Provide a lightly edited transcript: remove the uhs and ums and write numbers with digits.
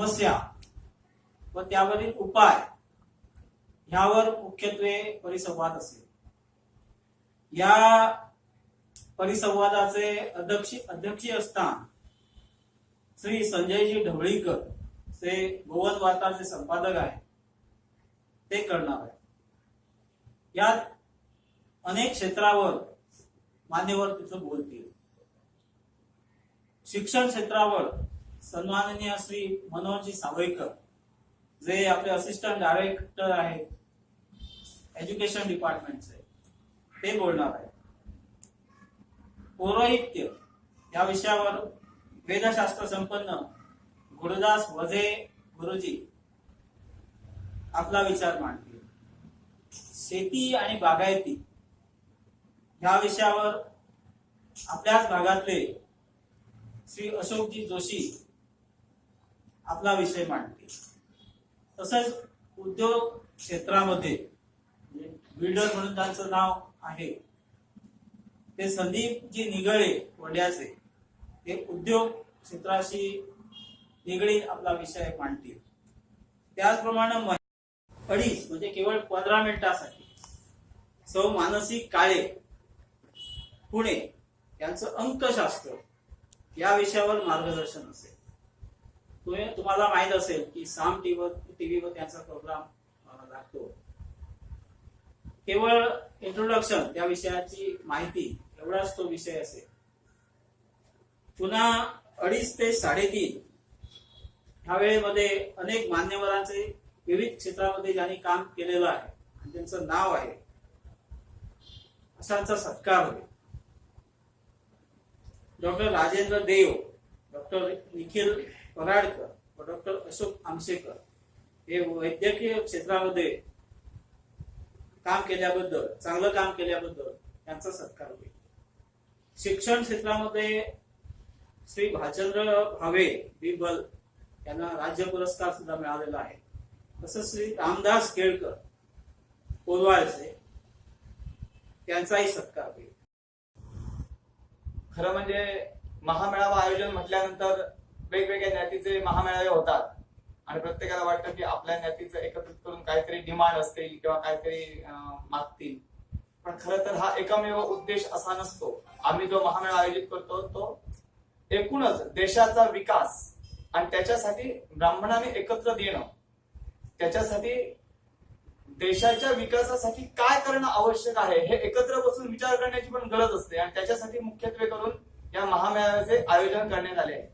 समस्या व त्यावरील उपाय ह्यावर मुख्यत्वे परिसंवाद असेल। या परिसंवादाचे अध्यक्षीय स्थान श्री संजयजी ढवळीकर जे गोवन वार्ताचे संपादक आहे ते करणार आहे। यात अनेक क्षेत्रावर मान्यवर तिथं बोलतील। शिक्षण क्षेत्रावर सन्माननीय श्री मनोहरजी सावयकर जे आपले असिस्टंट डायरेक्टर आहेत एज्युकेशन डिपार्टमेंटचे ते बोलणार आहे। पौरोहित्य या विषयावर वेदशास्त्र संपन्न गुरुदास वझे गुरुजी आपला विचार मांडतील। शेती आणि बागायती या विषयावर आपल्याच भागातले श्री अशोकजी जोशी आपला विषय मांडतील। तसंच उद्योग क्षेत्रामध्ये बिल्डर म्हणून त्यांचं नाव आहे ते संदीपजी निगळे वड्याचे ते उद्योग क्षेत्राशी निगडीत आपला विषय मांडतील। त्याचप्रमाणे अडीच म्हणजे केवळ 15 मिनिटांसाठी सौ मानसी काळे पुणे यांचं अंकशास्त्र या विषयावर मार्गदर्शन असेल। तुम्हाला माहित असेल की साम टीव्हीवर त्यांचा प्रोग्राम लागतो। केवळ इंट्रोडक्शन त्या विषयाची माहिती एवढाच तो विषय असेल। पुन्हा 2:30 ते 3:30 ह्या वेळेमध्ये अनेक मान्यवरांचे विविध क्षेत्रामध्ये ज्यांनी काम केलेलं आहे आणि त्यांचं नाव आहे अशांचा सत्कार होईल। डॉक्टर राजेंद्र देव, डॉक्टर निखिल पराडकर व डॉक्टर अशोक आमशेकर हे वैद्यकीय क्षेत्रामध्ये काम केल्याबद्दल चांगलं काम केल्याबद्दल त्यांचा सत्कार होईल। शिक्षण क्षेत्रामध्ये श्री भालचंद्र भावे बिबल यांना राज्य पुरस्कार सुद्धा मिळालेला आहे। तसंच श्री रामदास केळकर कोलवाळचे त्यांचाही सत्कार होईल। खरं म्हणजे महामेळावा आयोजन म्हटल्यानंतर वेगवेगळ्या ज्ञातीचे महामेळावे होतात आणि प्रत्येकाला वाटतं की आपल्या ज्ञातीचं एकत्रित करून काहीतरी डिमांड असतील किंवा काहीतरी मागतील, पण खरं तर हा एकमेव उद्देश असा नसतो। आम्ही जो महामेळावा आयोजित करतो तो एकूणच देशाचा विकास आणि त्याच्यासाठी ब्राह्मणाने एकत्र येणं, त्याच्यासाठी देशाच्या विकासासाठी काय करणं आवश्यक आहे हे एकत्र बसून विचार करण्याची पण गरज असते आणि त्याच्यासाठी मुख्यत्वे करून या महामेळाव्याचे आयोजन करण्यात आले आहे।